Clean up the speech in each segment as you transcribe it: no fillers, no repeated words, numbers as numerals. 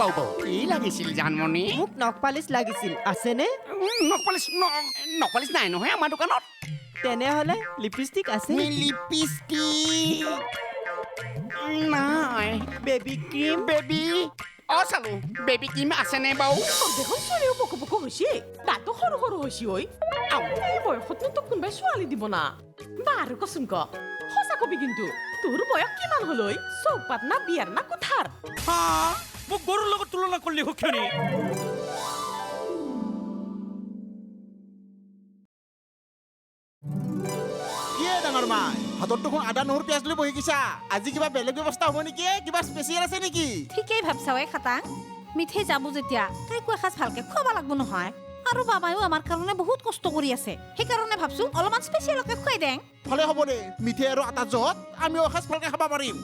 বাউ বাউ কি লাগিছিল জানমণি মোক নখ পালিচ লাগিছিল আছেনে নকপালিছ নাই নহয় আমাৰ দোকানত তেনেহ'লে লিপষ্টিক আছে লিপষ্টিক নাই বেবী ক্ৰীম বেবী চালো বেবী ক্ৰীম আছেনে বাৰু দেখোন ছোৱালীও বকু বকু হৈছে দাঁতো সৰু সৰু হৈছে ঐ এই বয়সতনো তোক কোনোবাই ছোৱালী দিব না বাৰু কচোন ক সঁচা কবি কিন্তু তোৰ বয়স কিমান হ'ল ঐ চৌপাত না বিয়াৰ না কোঠাৰ মোক গৰুৰ লগত তুলনা কৰিলি সুখেনি ডাঙৰ মাই হাতত দেখোন আদা নহৰু পিয়াজ লৈ বহি গৈছা আজি কিবা বেলেগ ব্যৱস্থা হ'ব নেকি কিবা স্পেচিয়েল আছে নেকি ঠিকেই ভাবছা ঐ খাটাং মিঠে যাব যেতিয়া তাইকো এসাঁজ ভালকে খুৱাব লাগিব নহয় আৰু বাবায়ো আমাৰ কাৰণে বহুত কষ্ট কৰি আছে সেইকাৰণে ভাবছো অলপমান স্পেচিয়েলকে খুৱাই দেং ভালে হ'ব দে মিঠে আৰু আটা জত আমিও এসাঁজ ভালকে খাব পাৰিম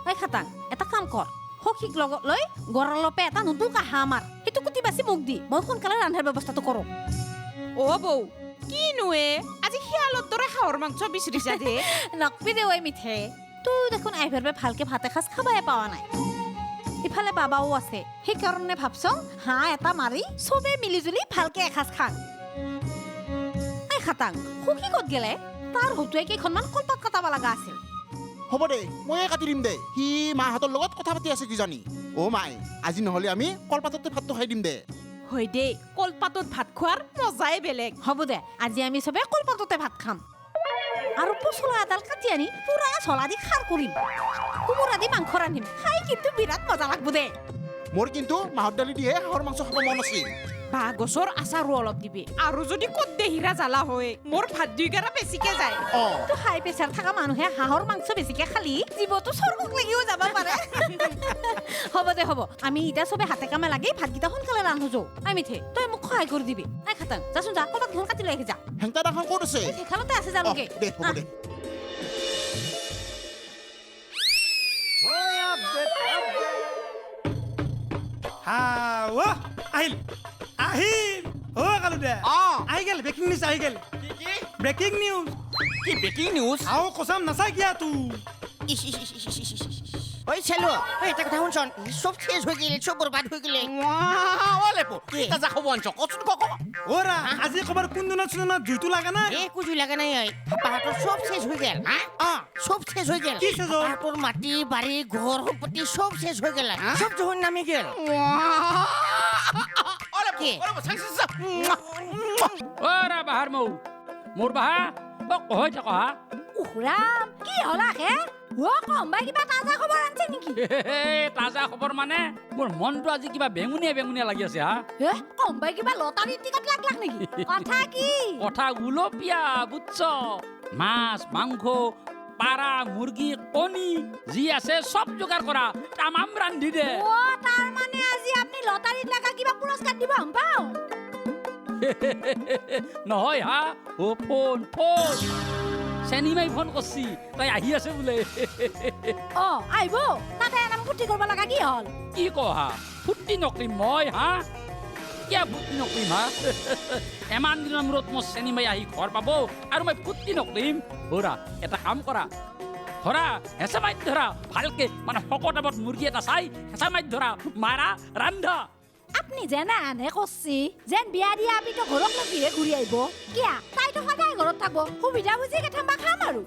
ঐ খাটাং এটা কাম কৰ সখীক লগত লৈ গঁৰালপে এটা নতুন কাহা আমাৰ সেইটো কুটি বাচি মোক দি মই সোনকালে ৰান্ধাৰ ব্যৱস্থাটো কৰোঁ অ' বৌ কিনো আজি শিয়ালৰ দৰে হাঁহৰ মাংস বিচাৰিছা দে নকবি দে ঐ মিঠে তোৰ দেখোন আহিবাৰ ভালকে ভাত এসাঁজ খাবাই পোৱা নাই ইফালে বাবাও আছে সেইকাৰণে ভাবচোন হাঁহ এটা মাৰি চবে মিলিজুলি ভালকে এসাঁজ খাং এই খাটাং সখী ক'ত গেলে তাৰ হতুৱাই কেইখনমান কলপাত কাটাব লগা আছিল হ'ব দে ময়ে কাটি দিম দে সি মাহঁতৰ লগত কথা পাতি আছে কিজানি অ' মাই আজি নহ'লে আমি কলপাততে ভাতটো খাই দিম দে হয় দেই কলপাতত ভাত খোৱাৰ মজাই বেলেগ হ'ব দে আজি আমি চবে কলপাততে ভাত খাম আৰু পচলা এডাল কাটি আনি পুৰা চলা দি খাৰ কৰিম কোমোৰা দি মাংস ৰান্ধিম খাই কিন্তু বিৰাট মজা লাগব দে মোৰ কিন্তু মাহৰ দালি দিয়ে হাঁহৰ মাংস খাব মন আছিল বাঁহ গছৰ আচাৰো অলপ দিবি আৰু যদি ক'ত দে হীৰা জ্বালা হয় মোৰ ভাত 2 গৰা বেছিকে যায় তো হাই প্ৰেছাৰ থকা মানুহে হাঁহৰ মাংস বেছিকে খালি জীৱটো স্বৰ্গক লাগিও যাব পাৰে হ'ব দে হ'ব আমি এতিয়া চবে হাতে কামে লাগি ভাতকেইটা সোনকালে ৰান্ধো যাওঁ আমি থে তই মোক সহায় কৰি দিবি আই খাটাং যাচোন যা কলপাত ঘৰ কাটি লৈ আহি যা হেংটা ডাঙৰ ক'ত আছে সেইখনতে আছে যালগে দে হ'ব দে আহিল আহিল কালু দে আহি গেল ব্ৰেকিং নিউজ আহি গেল ব্ৰেকিং নিউজ কি ব্ৰেকিং নিউজ আও কসম নাচাই কিয়া তু ওই ছেলো ওই এটা কথা শুনছন সব শেষ হয়ে গেলে সব বরবাদ হয়ে গেলে লেপো তাজা খবৰ আনছ কচোন ক ওৰা আজি খবৰ কোন দিনত শুনা জুইটো লাগা না এ কুজু লাগা নাই পাহাড়ৰ সব শেষ হয়ে গেল সব শেষ হয়ে গেল কি শেষ হল? পাহাড়ৰ মাটি বাড়ি ঘর সম্পত্তি সব শেষ হয়ে গেল সব যখন নামি গেল কি ওরা বাহার মৌ মোর বাহা কহৈ থাক হা উখৰাম কি হলা হে ও কম্বাই কিবা তাজা খবৰ আনছে নেকি তাজা খবৰ মানে মোৰ মনটো আজি কিবা বেঙুনীয়া বেঙুনীয়া লাগি আছে হা হে কম্বাই কিবা লটাৰী টিকট লাগ নেকি কথা কি কথা গুলপীয়া বুঝছ মাছ মাংস পাৰা মুৰ্গী কণী যি আছে সব যোগাৰ কৰা তামাম ৰান্ধি দে ও তাৰ মানে আজি আপনি লটাৰীত লাগা কিবা পুৰস্কাৰ দিব হম পাও নহয় হা ও ফোন চেনিমাই ফোন কৰছি তাই আহি আছে বোলে অ আইব তাতে নাম ফুটি কৰিব লাগা কি হল কি কহা ফুটি নকৰিম মই হা কিয় ফুটি নকৰিম হা এমান দিনৰ মূৰত মোৰ চেনিমাই আহি ঘৰ পাব আৰু মই ফুটি নকৰিম ধৰা এটা কাম কৰা ধৰা হেঁচা মাৰি ধৰা ভালকে মানে শকতাবত মুৰ্গী এটা চাই হেঁচা মাৰি ধৰা মাৰা ৰান্ধা আপনি যেনে আনে কৰছি যেন বিয়া দিয়া আপনি তো ঘৰত লগিহে ঘূৰি আহিব কিয়া তাই তো সদায় ঘৰত থাকব সুবিধা বুজি কেতিয়াবা খাম আৰু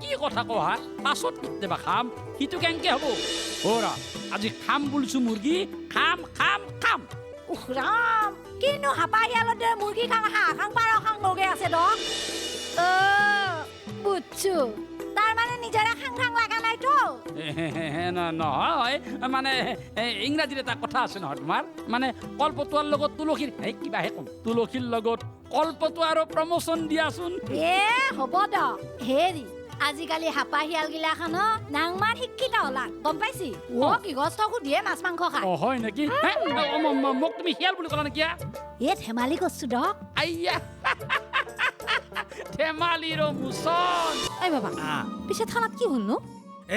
কি কথা কহা পাছত কেতিয়াবা খাম সিটো কেনেকে হ'ব ধৰা আজি খাম বুলিছো মুৰ্গী খাম খাম খাম উখৰাম কিনো হাপাহিয়ালত দৰে মুৰ্গী খাং হাঁহ খাং পাৰ খাং লগে আছে দ বুজছো তাৰ মানে নিজৰে খাং খাং লাগা নাইতো নহয় মানে ইংৰাজীত এটা কথা আছে নহয় তোমাৰ মানে কলপতুৱাৰ লগত তুলসীৰ কিবাহে কম তুলসীৰ লগত কলপতুৱাৰো প্ৰমোচন দিয়াচোন এ হ'ব দ হেৰি আজিকালি হাপাহিয়াল গিলাখান নাংমান শিক্ষিত হলা গম পাইছি ও কি গছ সুধিয়ে মাছ মাংস খায় হয় নেকি মোক তুমি শিয়াল বুলি ক'লা নেকি এ ধেমালি কৰছো দক আইয়া ধেমালিৰ মোচন এই বাবা পিছে থানাত কি হ'ল নো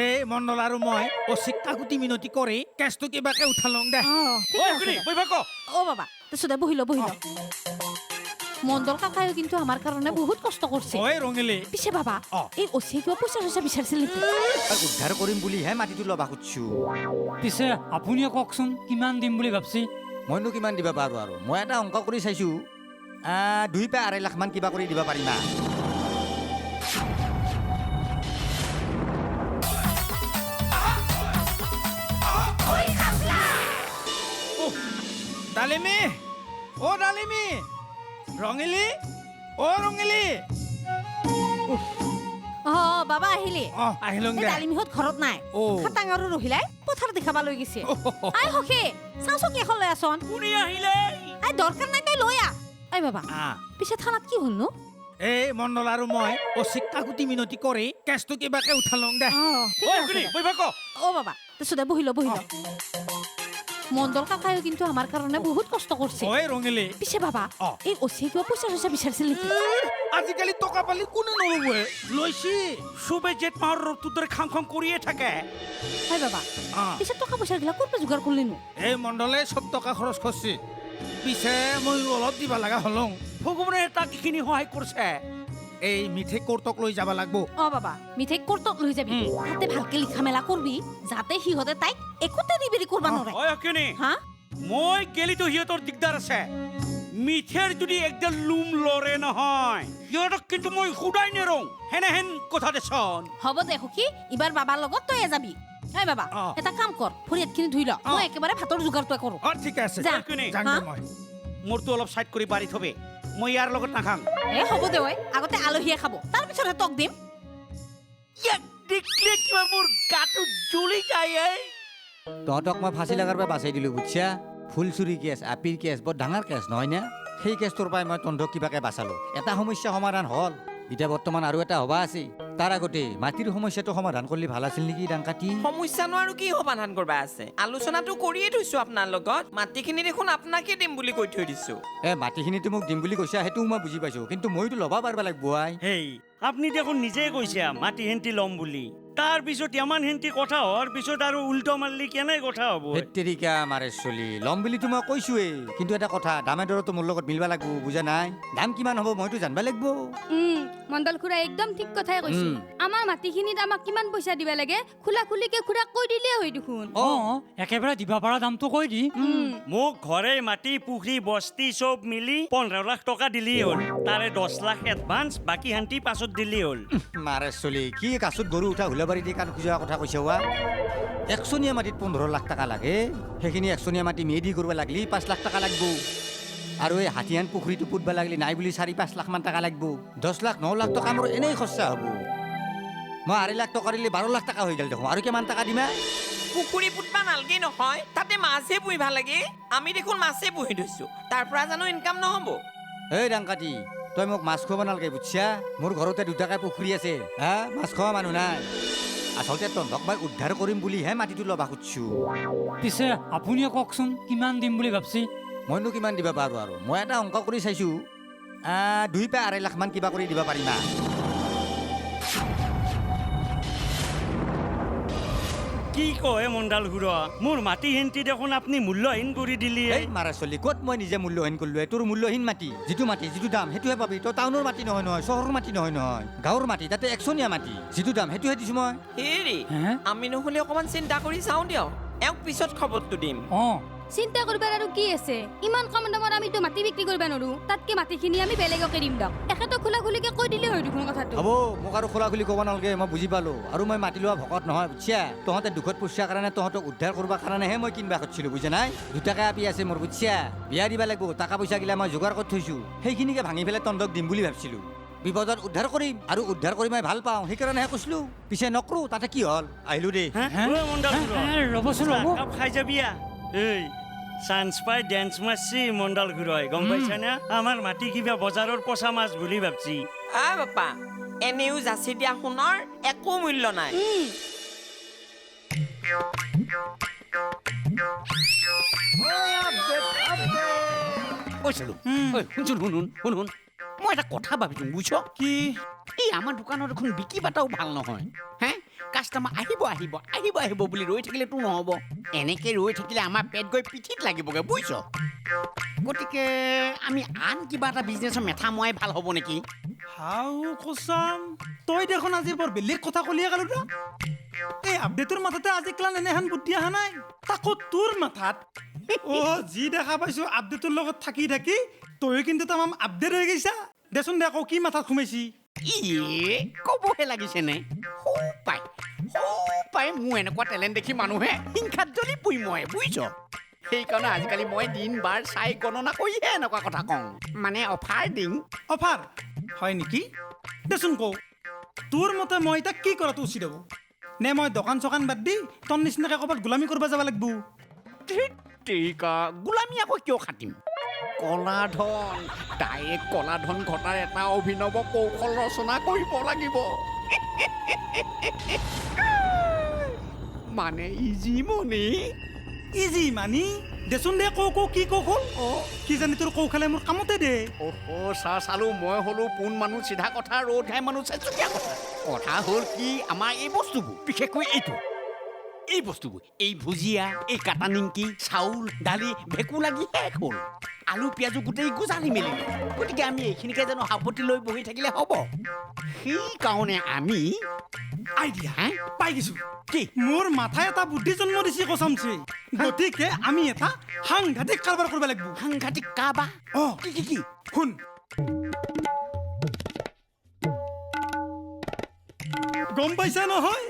এই মণ্ডল আৰু মই অচিক কাকুতি মিনতি কৰি কেছটো কিবাকে উঠালং দে ঠিক আছে বহিবা ক অ বাবা তেছো দে বহিল মণ্ডল কাকায়ো কিন্তু আমাৰ কাৰণে বহুত কষ্ট কৰিছে ঐ ৰঙিলী পিছে বাবা এই অচিয়ে কিবা পইচা চইচা বিচাৰিছিল নেকি উদ্ধাৰ কৰিম বুলিহে মাটিটো ল'বা খুজিছো পিছে আপুনিয়ে কওকচোন কিমান দিম বুলি ভাবছি মইনো কিমান দিব পাৰো আৰু মই এটা অংক কৰি চাইছো 2 পৰা 2.5 লাখ মান কিবা কৰি দিব পাৰিম ডালিমী অ' ডালিমী ৰঙিলী অ' ৰঙিলী বাবা আহিলি অঁ আহিলোঁ দে ডালিমিহঁত ঘৰত নাই খাটাং আৰু ৰহিলাই পথাৰ দেখাবা লৈ গৈছে আই সখী চাওঁচোন কি এখন লৈ আছোন কোনে আহিলে আই দৰকাৰ নাই তই লৈ আহ আই বাবা পিছে থানাত কি হ'ল নো এই মণ্ডল আৰু মই অচিক কাকুতি মিনতি কৰি কেছটো কিবাকে উঠালং দে অ বাবা তাৰপিছতে বহি ল মণ্ডল কাকায়ো কিন্তু আমাৰ কাৰণে বহুত কষ্ট কৰিছে ঐ ৰঙিলী পিছে বাবা এই অচিয়ে কিবা পইচা চইচা বিচাৰিছিল নেকি আজিকালি টকা পালি কোনে নল'বই লৈছি চবে জেঠ মাহৰ ৰ'দটো দৰে খাং খাং কৰিয়ে থাকে আই বাবা পিছে টকা পইচাগিলা ক'ৰ পৰা যোগাৰ কৰিলিনো এই মণ্ডলে চব টকা খৰচ কৰিছে পিছে মই অলপ দিব লগা হলং ভগৱানে তাক এইখিনি সহায় কৰিছে এই মিঠে কোৰ্টক লৈ যাব লাগব বাবা মিঠাই কোৰ্টত লৈ যাবি তাতে ভালকে লিখা মেলা কৰবি যাতে সিহঁতে তাইক একোতে নিবেৰি কৰবা নৰে হা মই গেলিতো সিহঁতৰ দিগদাৰ আছে মিঠেৰ যদি একদম লুম লৰে নহয় সিহঁতক কিন্তু মই সুদাই নেৰং হেনেহেন কথা দেচোন হ'ব দে সখী ইবাৰ বাবাৰ লগত তই যাবি এই বাবা এটা কাম কৰ ভৰিয়াতখিনি ধুই ল মই একেবাৰে ভাতৰ যোগাৰটো কৰো ঠিক আছে যা। মই মোৰতো অলপ চাইড কৰি বাঢ়ি থবে মই ইয়াৰ লগত নাখাং হ'ব দে ঐ আগতে আলহীয়ে খাব তাৰ পিছতহে তক দিম ইয়াক দেখিলে কিবা মোৰ গাটো জ্বলি যায় তহঁতক মই ফাঁচি লগাৰ পৰা বাচাই দিলোঁ বুজিছা ফুল চুৰি কেছ আপিৰ কেছ বৰ ডাঙৰ কেছ নহয় নে সেই কেছটোৰ পৰাই মই তহঁতক কিবাকে বাচালোঁ এটা সমস্যা সমাধান হ'ল এতিয়া বৰ্তমান আৰু এটা হবা আছে তাৰ আগতে মাটিৰ সমস্যাটো সমাধান কৰিলে ভাল আছিল নেকি ডাংকাটি সমস্যানো আৰু কি সমাধান কৰবা আছে আলোচনাটো কৰিয়ে থৈছো আপোনাৰ লগত মাটিখিনি দেখোন আপোনাকে দিম বুলি কৈ থৈ দিছো মাটিখিনিতো মোক দিম বুলি কৈছা সেইটো মই বুজি পাইছো কিন্তু মইতো ল'ব পাৰিব লাগিব আই হেই আপুনি দেখোন নিজেই কৈছে মাটি হেন্তি ল'ম বুলি তাৰ পিছত ইমান হেন্তি কথা হোৱাৰ পিছত আৰু উল্টো মাৰলি কেনে কথা হ'ব হেত্তেৰিকা মাৰে চলি ল'ম বুলিতো মই কৈছোৱেই কিন্তু এটা কথা দামে দৰতো মোৰ লগত মিলবা লাগিব বুজা নাই দাম কিমান হ'ব মইতো জানবা লাগিব মণ্ডল খুৰা একদম ঠিক কথাই কৈছে আমাৰ মাটিখিনিত আমাক কিমান পইচা দিবা লাগে খোলা খুলিকে খুৰা কৈ দিলে হয় দেখোন একেবাৰে দিবা পৰা দামটো কৈ দি মোক ঘৰে মাটি পুখুৰী বস্তি চব মিলি 15 লাখ টকা দিলেই হ'ল তাৰে 10 লাখ এডভান্স বাকী হান্তি পাছত দিলেই হ'ল মাৰে চলি কি কাছত গৰু উঠা হুলাবাৰী দি কাণ খোজা কথা কৈছে ৱা একচনীয়া মাটিত 15 লাখ টকা লাগে সেইখিনি একচনীয়া মাটি মেদি কৰিব লাগলি 5 লাখ টকা লাগব আৰু এই হাতীয়ান পুখুৰীটো পুতবা লাগলি নাই বুলি 4-5 লাখ মান টকা লাগব 10 লাখ 9 লাখ টকা মোৰ এনেই খৰচা হ'ব মই 2.5 লাখ টকা দিলে 12 লাখ টকা হৈ গ'ল দেখোন আৰু কিমান টকা দিমা পুখুৰী পুতবা নালগে নহয় তাতে মাছে পুহিবা লাগে আমি দেখোন মাছে পুহি থৈছো তাৰ পৰা জানো ইনকাম নহ'ব এই ডাংকাটি তই মোক মাছ খুৱাব নালাগে বুজিছা মোৰ ঘৰতে দুটাকে পুখুৰী আছে হা মাছ খোৱা মানুহ নাই আচলতে তহঁতক মই উদ্ধাৰ কৰিম বুলিহে মাটিটো ল'বা খুজিছো পিছে আপুনিয়ে কওকচোন কিমান দিম বুলি ভাবছি মইনো কিমান দিব পাৰো আৰু মই এটা অংক কৰি চাইছো 2 পৰা 2.5 লাখ মান কিবা কৰি দিব পাৰিম কি কয় মণ্ডল খুৰা মোৰ মাটি হেন্তি দেখোন আপুনি মূল্যহীন কৰি দিলি এই মাৰা চলি ক'ত মই নিজে মূল্যহীন কৰিলো তোৰ মূল্যহীন মাটি যিটো দাম সেইটোহে পাবি তই টাউনৰ মাটি নহয় নহয় চহৰৰ মাটি নহয় নহয় গাঁৱৰ মাটি তাতে একচনীয়া মাটি যিটো দাম সেইটোহে দিছো মই হেৰি আমি নহ'লে অকণমান চিন্তা কৰি চাওঁ দিয়ক এওঁক পিছত খবৰটো দিম চিন্তা কৰিবাৰ আৰু কি আছে ইমান কম দামত আমিতো মাটি বিক্ৰী কৰিব নোৱাৰো তাতকে মাটিখিনি আমি বেলেগকে দিম দিয়ক একেতো খোলা খুলিকে কৈ দিলে হয় দেখোন কথাটো হ'ব মোক আৰু খোলা খুলি ক'ব নালাগে মই বুজি পালো আৰু মই মাটি লোৱা ভকত নহয় বুজিছা তহঁতে দুখত পইচাৰ কাৰণে তহঁতক উদ্ধাৰ কৰিব কাৰণেহে মই কিনবা খুজিছিলো বুজা নাই দুটাকে আপি আছে মোৰ বুজিছা বিয়া দিবা লাগিব টকা পইচা গিলা মই যোগাৰ কৰি থৈছো সেইখিনিকে ভাঙি পেলাই তহঁতক দিম বুলি ভাবিছিলো বিপদত উদ্ধাৰ কৰিম আৰু উদ্ধাৰ কৰি মই ভাল পাওঁ সেইকাৰণেহে কৈছিলো পিছে নকৰো তাতে কি হ'ল আহিলো দেই খাই যাবিয়া এই চান্স পাই ডেন্স মাৰছি মণ্ডল খুৰাই গম পাইছা না আমাৰ মাটি কিবা বজাৰৰ পচা মাছ বুলি ভাবছি বাপা এনেও যাচি দিয়া সোণৰ একো মূল্য নাই শুন মই এটা কথা ভাবিছো বুঝছ কি এই আমাৰ দোকানৰ দেখোন বিক্ৰী বাটাও ভাল নহয় হে কাষ্টমাৰ আহিব আহিব আহিব আহিব বুলি ৰৈ থাকিলেতো নহ'ব এনেকৈ ৰৈ থাকিলে আমাৰ পেট গৈ পিঠিত লাগিবগৈ বুজিছ গতিকে আমি আন কিবা এটা বিজনেছৰ মেথা মৰাই ভাল হ'ব নেকি হাও কচাম তই দেখোন আজি বৰ বেলেগ কথা কলিয়ে গেলো না এই আপডেটৰ মাথাতে আজি ক্লান এনেহেন বুদ্ধি অহা নাই তাকো তোৰ মাথাত যি দেখা পাইছো আপডেটৰ লগত থাকি থাকি তই কিন্তু তামাম আপডেট হৈ গৈছা দেচোন দে আকৌ কি মাথাত সোমাইছি ক'বহে লাগিছেনে পাই মোৰ এনেকুৱা টেলেণ্ট দেখি মানুহে হিংসাত জ্বলি পুই মই বুজিছ সেইকাৰণে আজিকালি মই দিন বাৰ চাই গণনা কৰিহে এনেকুৱা কথা কওঁ মানে অফাৰ দিম অফাৰ হয় নেকি দেচোন কওঁ তোৰ মতে মই এতিয়া কি কৰাটো উচিত হ'ব নে মই দোকান চকান বাদ দি তোৰ নিচিনাকৈ ক'ৰবাত গোলামী কৰিব যাব লাগিব গোলামী আকৌ কিয় খাটিম কলা ধন ডাইৰেক্ট কলা ধন ঘটাৰ এটা অভিনৱ কৌশল ৰচনা কৰিব লাগিব মানে ইজি মানি দেচোন দে কৌ কি কৌশল কি জানি তোৰ কৌশলে মোৰ কামতে দে চালো মই হলো পোন মানুহ চিধা কথা ৰ'দ ঘাই মানুহ চেচুকীয়া কথা হ'ল কি আমাৰ এই বস্তুবোৰ বিশেষকৈ এই বস্তুবোৰ এই ভুজিয়া এই কাটা নিমকি চাউল দালি ভেকু লাগি শেষ হ'ল আলু পিঁয়াজো গোটেই গুজালি মেলিলে গতিকে আমি এইখিনিকে জানো সাৱটি লৈ বহি থাকিলে হ'ব সেইকাৰণে আমি আইডিয়া পাই গৈছো কি মোৰ মাথায় এটা বুদ্ধি জন্ম দিছে কচামছে গতিকে আমি এটা সাংঘাতিক কাৰবাৰ কৰিব লাগিব সাংঘাতিক কাৰবাৰ কি শুন গম পাইছা নহয়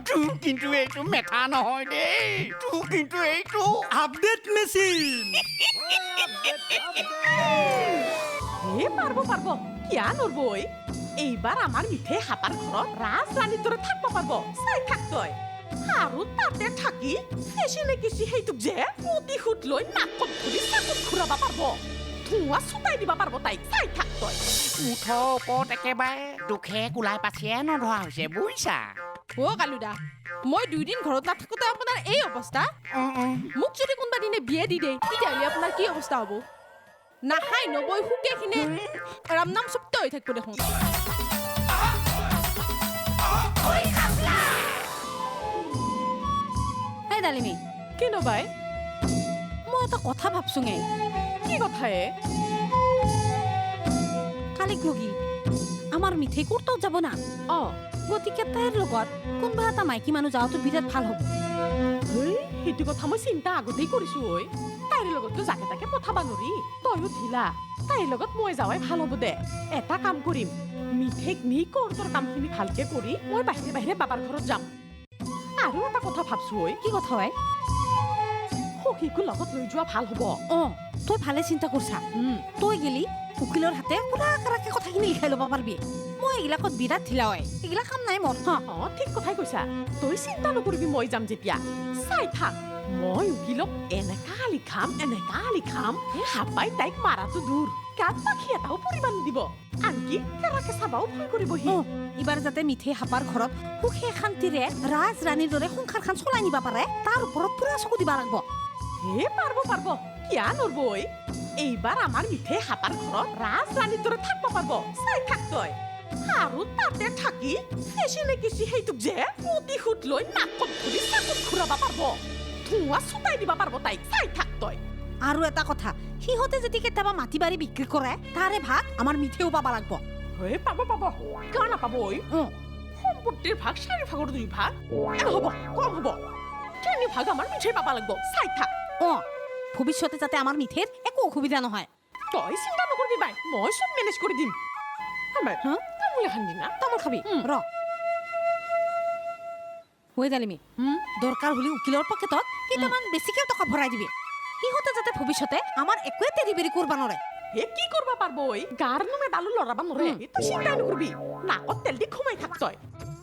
তোৰ কিন্তু এইটো মেথা নহয় দেই তোৰ কিন্তু এইটো আপডেট মেচিন পাৰবো কিয়া নৰবো এইবাৰ আমাৰ মিঠে হাপাৰ ঘৰ ৰাজৰানীৰ দৰে থাকবো পাৰবো চাই থাকতই আৰু তাতে থাকি ফেচিনে কিছি সেইটোক যে প্ৰতিশোধ লৈ নাকত ধৰি চাকুত ঘূৰাব পাৰব ধোঁৱা ছুটাই দিব পাৰব তাইক চাই থাকতই মুঠৰ ওপৰত একেবাৰে দুখে কোলাই পাছিয়ে নধৰা হৈছে বুজিছা কালুদা মই 2 দিন ঘৰত নাথাকোতে আপোনাৰ এই অৱস্থা মোক যদি কোনোবা দিনে বিয়ে দি দিয়ে তেতিয়াহ'লে আপোনাৰ কি অৱস্থা হ'ব নাখাই নবৈ হুকে কিনে ৰাম নাম চুপ্ত হৈ থাকিব দেখোন এই ডালিমি কি নবাই মই এটা কথা ভাবছোঙে কি কথায়ে কালি গগি আমাৰ মিঠে কোৰ্টত যাব না গতিকে তাইৰ লগত কোনোবা এটা মাইকী মানুহ যাওঁতো বিৰাট ভাল হ'ব সেইটো কথা মই চিন্তা আগতেই কৰিছো ঐ তাইৰ লগততো যাকে তাকে পঠাবা নৰি তয়ো ঢিলা তাইৰ লগত মই যাৱাই ভাল হ'ব দে এটা কাম কৰিম মিঠেক নি কোৰ্টৰ কামখিনি ভালকে কৰি মই বাহিৰে বাহিৰে বাবাৰ ঘৰত যাম আৰু এটা কথা ভাবছো ঐ কি কথা হয় সখীকো লগত লৈ যোৱা ভাল হ'ব তই ভালে চিন্তা কৰছা তই গেলি উকিলৰ হাতে পুৰা কাৰাকে কথাখিনি লিখাই ল'ব পাৰিবি মই এইগিলাকত বিৰাট ঢিলা হয় এইগিলা কাম নাই মোৰ ঠিক কথাই কৈছা তই চিন্তা নকৰিবি মই যাম যেতিয়া চাই থাক মই উকিলক এনেকা লিখাম হাপাই তাইক মাৰাটো দূৰ গাত পাখি এটাও পৰিব নিদিব আনকি কেৰাকে চাবাও ভয় কৰিবহি এইবাৰ যাতে মিঠে হাপাৰ ঘৰত সুখে শান্তিৰে ৰাজৰাণীৰ দৰে সংসাৰখন চলাই নিব পাৰে তাৰ ওপৰত পুৰা চকু দিব লাগিব পাৰবো কিয়া নৰবো এইবাৰ আমাৰ মিঠে হাপাৰ ঘৰ ৰাজৰানীৰ দৰে থাকবো পাৰবো চাই থাকতই আৰু তাতে থাকি ফেচিনে কিছি সেইটোক যে প্ৰতিশোধ লৈ নাকত ধৰি চাকুত ঘূৰাব পাৰব ধোঁৱা ছুটাই দিব পাৰব তাইক চাই থাকতই আৰু এটা কথা সিহঁতে যদি কেতিয়াবা মাটি বাৰী বিক্ৰী কৰে তাৰে ভাগ আমাৰ মিঠেও পাব লাগিব পাব কিয় নাপাব সম্পত্তিৰ ভাগ 4 ভাগৰ 2 ভাগ হ'ব কম হ'ব 3 ভাগ আমাৰ মিঠে পাব লাগিব চাই থাক ভৱিষ্যতে যাতে আমাৰ মিঠেৰ একো অসুবিধা নহয় তই চিন্তা নকৰিবি বাই মই সব মেনেজ কৰি দিম তামোল এখন দিনা তামোল খাবি ৰ হৈ ডালিমি দৰকাৰ হ'লে উকিলৰ পকেটত কেইটামান বেছিকে টকা ভৰাই দিবি সিহঁতে যাতে ভৱিষ্যতে আমাৰ একোৱে তেৰি-বেৰি কৰিব নোৱাৰে কি কৰিব পাৰব গাৰ নোমে ডালু লৰাব নোৱাৰে তই চিন্তা নকৰিবি নাকত তেল দি ঘুমাই থাক তই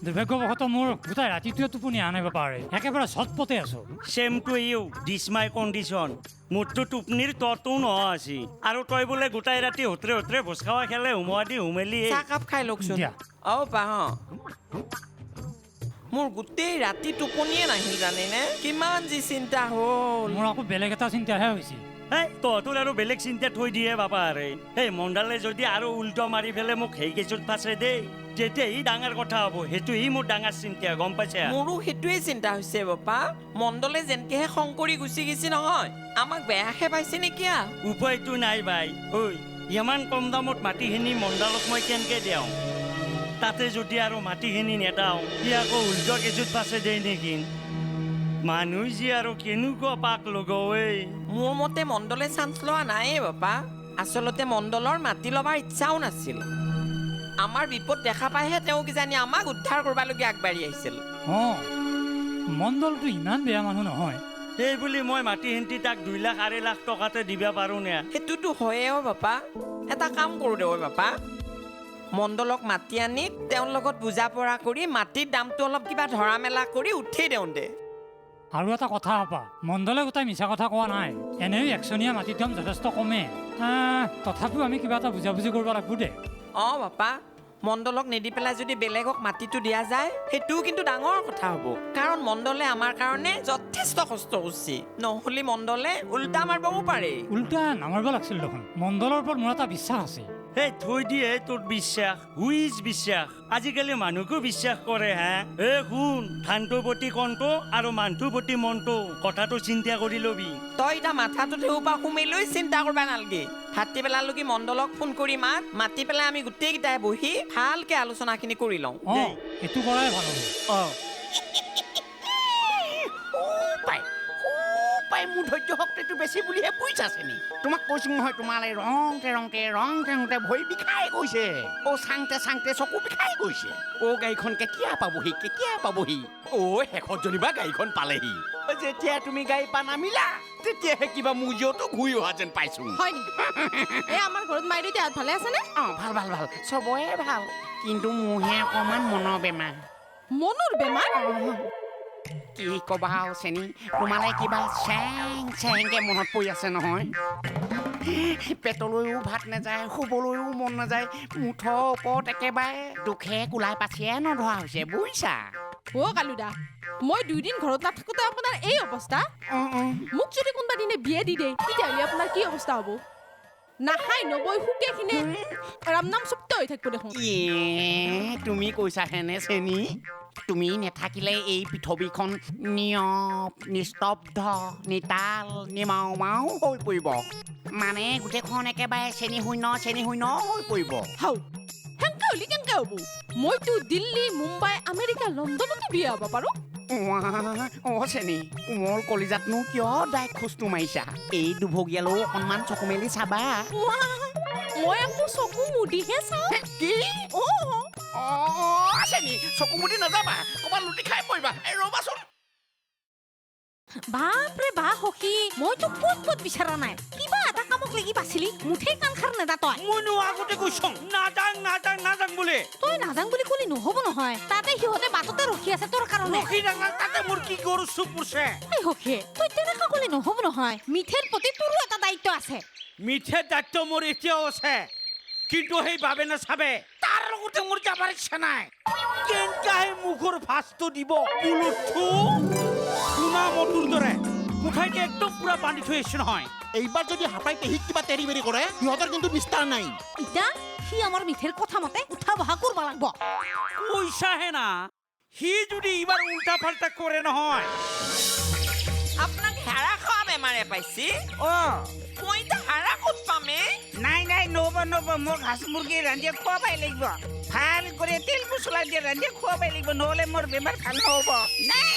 দুৰ্ভাগ্যবশতঃ মোৰ গোটাই ৰাতিটোৱে টোপনি আনিব পাৰে একেবাৰে চটপটে আছো same to you this my condition মোৰতো টোপনিৰ ততো নহয় আছে আৰু তই বোলে গোটাই ৰাতি হোতৰে ভোজ খাৱা খেলে হুমুৱা দি হুমেলি চাহকাপ খাই লওকচোন পাহ মোৰ গোটেই ৰাতি টোপনিয়ে নাহিল জানেনে কিমান যি চিন্তা হ'ল মোৰ আকৌ বেলেগ এটা চিন্তাহে হৈছে এই তহঁতৰ আৰু বেলেগ চিন্তা থৈ দিয়ে বাবা আৰে এই মণ্ডালে যদি আৰু উল্টো মাৰি ফেলে মোক সেই কেঁচুত ফাঁচে দেই তেতিয়া ই ডাঙৰ কথা হ'ব সেইটো ই মোৰ ডাঙৰ চিন্তা গম পাইছা মোৰো সেইটোৱে চিন্তা হৈছে বাপা মণ্ডলে যেনকেহে খং কৰি গুচি গৈছে নহয় আমাক বেয়াহে পাইছে নেকি উপায়তো নাই বাই ঐ ইমান কম দামত মাটিখিনি মণ্ডলক মই কেনেকৈ দিওঁ তাতে যদি আৰু মাটিখিনি নেদাওঁ সি আকৌ উল্টো কেঁচুত ফাঁচে দেই নেকি মানুহ যি আৰু কেনেকুৱা পাক লগাৱে মোৰ মতে মণ্ডলে চান্স লোৱা নাইয়ে বাপা আচলতে মণ্ডলৰ মাটি ল'বাৰ ইচ্ছাও নাছিল আমাৰ বিপদ দেখা পাইহে তেওঁ কিজানি আমাক উদ্ধাৰ কৰিবলৈকে আগবাঢ়ি আহিছিল অঁ মণ্ডলটো ইমান বেয়া মানুহ নহয় সেই বুলি মই মাটিখিনি তাক 2 লাখ 2.5 লাখ টকাতে দিব পাৰোঁ নে সেইটোতো হয়ে বাপা এটা কাম কৰোঁ দে বাপা মণ্ডলক মাতি আনি তেওঁৰ লগত বুজা পৰা কৰি মাটিৰ দামটো অলপ কিবা ধৰা মেলা কৰি উঠি দিওঁ দে আৰু এটা কথা আপা মণ্ডলে গোটাই মিছা কথা কোৱা নাই এনেও একচনীয়া মাটিৰ দাম যথেষ্ট কমে তথাপিও আমি কিবা এটা বুজাবুজি কৰিব লাগিব দে অঁ বাপা মণ্ডলক নিদি পেলাই যদি বেলেগক মাটিটো দিয়া যায় সেইটোও কিন্তু ডাঙৰ কথা হ'ব কাৰণ মণ্ডলে আমাৰ কাৰণে যথেষ্ট কষ্ট কৰিছে নহ'লে মণ্ডলে উল্টা মাৰিবও পাৰে উল্টা নামাৰিব লাগিছিল দেখোন মণ্ডলৰ ওপৰত মোৰ এটা বিশ্বাস আছে এই থৈ দিয়ে তোৰ বিশ্বাস হুইজ বিশ্বাস আজিকালি মানুহকো বিশ্বাস কৰে হা শুন ধানটোৰ প্ৰতি কণটো আৰু মানুহটোৰ প্ৰতি মনটো কথাটো চিন্তা কৰি ল'বি তই এতিয়া মাথাটো থেউপা সুমি লৈ চিন্তা কৰিব নালাগে ভাতি পেলালৈকে মণ্ডলক ফোন কৰি মাতি পেলাই আমি গোটেইকেইটাই বহি ভালকে আলোচনাখিনি কৰি লওঁ এইটো কৰাই ভাল হ'ব মোৰ ধৈৰ্য শক্তিটো বেছি বুলিহে বুজিছাছে নি তোমাক কৈছো নহয় তোমালে ৰংতে ভৰি বিষাই গৈছে চাংতে চকু বিষাই গৈছে গাড়ীখন কেতিয়া পাবহি শেষত যেনিবা গাড়ীখন পালেহি যেতিয়া তুমি গাড়ী পা নামিলা তেতিয়াহে কিবা মুজিয়তো ঘূৰি অহা যেন পাইছো হয় নেকি এই আমাৰ ঘৰত মাই দেউতা ভালে আছেনে ভাল চবৰে ভাল কিন্তু মোৰহে অকণমান মনৰ বেমাৰ কি কবা চেনি তোমালে কিবা চেংকে মনত পৰি আছে নহয় পেটলৈও ভাত নাযায় শুবলৈও মন নাযায় মুঠৰ ওপৰত একেবাৰে দুখে কোলাই পাচিয়ে নধৰা হৈছে বুজিছা কালুদা মই 2 দিন ঘৰত নাথাকোতে আপোনাৰ এই অৱস্থা মোক যদি কোনোবা দিনে বিয়ে দি দিয়ে তেতিয়াহ'লে আপোনাৰ কি অৱস্থা হ'ব নাখাই নবৈ শুকে কিনে ৰামনাম চুপ্ত হৈ থাকিব দেখোন তুমি কৈছা হেনে চেনি তুমি নেথাকিলে এই পৃথিৱীখন নিস্তব্ধ নিতাল নিমাও হৈ পৰিব মানে গোটেইখন একেবাৰে চেনি শূন্য হৈ পৰিব হেংকে হ'লে কেনেকে হ'ব মইতো দিল্লী মুম্বাই আমেৰিকা লণ্ডনতো বিয়া হ'ব পাৰোঁ চেনি কোমল কলিজাতনো কিয় ডাইক খোজটো মাৰিছা এই দুভগীয়ালৈও অকণমান চকু মেলি চাবা মই আকৌ চকু মুদিহে চাওঁ কি চেনি চকু মুদি নাযাবা ক'ৰবাত লুটি খাই পৰিবা ৰ'বাচোন বাপৰে বা সখী মইতো ক'ত বিচৰা নাই কিবা এটা কামক লাগি পাছিলি মুঠেই কাণ খাৰ নেদা তই মইনো আগতে কৈছো নাযাং বুলি তই নাযাং বুলি ক'লি নহ'ব নহয় তাতে সিহঁতে বাটতে ৰখি আছে তোৰ কাৰণে তাতে মোৰ কি গৰু চুপ পৰছে সখী তই তেনেকুৱা ক'লি নহ'ব নহয় মিঠেৰ প্ৰতি তোৰো এটা দায়িত্ব আছে মিঠেৰ দায়িত্ব মোৰ এতিয়াও আছে কিন্তু সেই ভাবে নাচাবে তাৰ লগতে মোৰ যাবাৰ ইচ্ছা নাই কেনেকাহে মুখৰ ভাঁজটো দিব বুলুঠু শুনা মধুৰ দৰে মুঠাইতে একদম পুৰা বান্ধি থৈ আহিছে নহয় এইবাৰ যদি হাপাই পেহীক কিবা তেৰি বেৰি কৰে সিহঁতৰ কিন্তু নিস্তাৰ নাই ইতা সি আমাৰ মিঠেৰ কথা মতে উঠা বহা কৰিব লাগিব কৈছাহে না সি যদি এইবাৰ উল্টা ফাল্টা কৰে নহয় আপোনাক হেৰা খোৱা বেমাৰে পাইছে মই এতিয়া হাৰা ক'ত পামে নাই নব মোক হাঁচ মুৰ্গী ৰান্ধিয়ে খুৱাবই লাগিব ভাল কৰি তেল মছলা দিয়ে ৰান্ধিয়ে খুৱাবই লাগিব নহ'লে মোৰ বেমাৰ ভাল নহ'ব নাই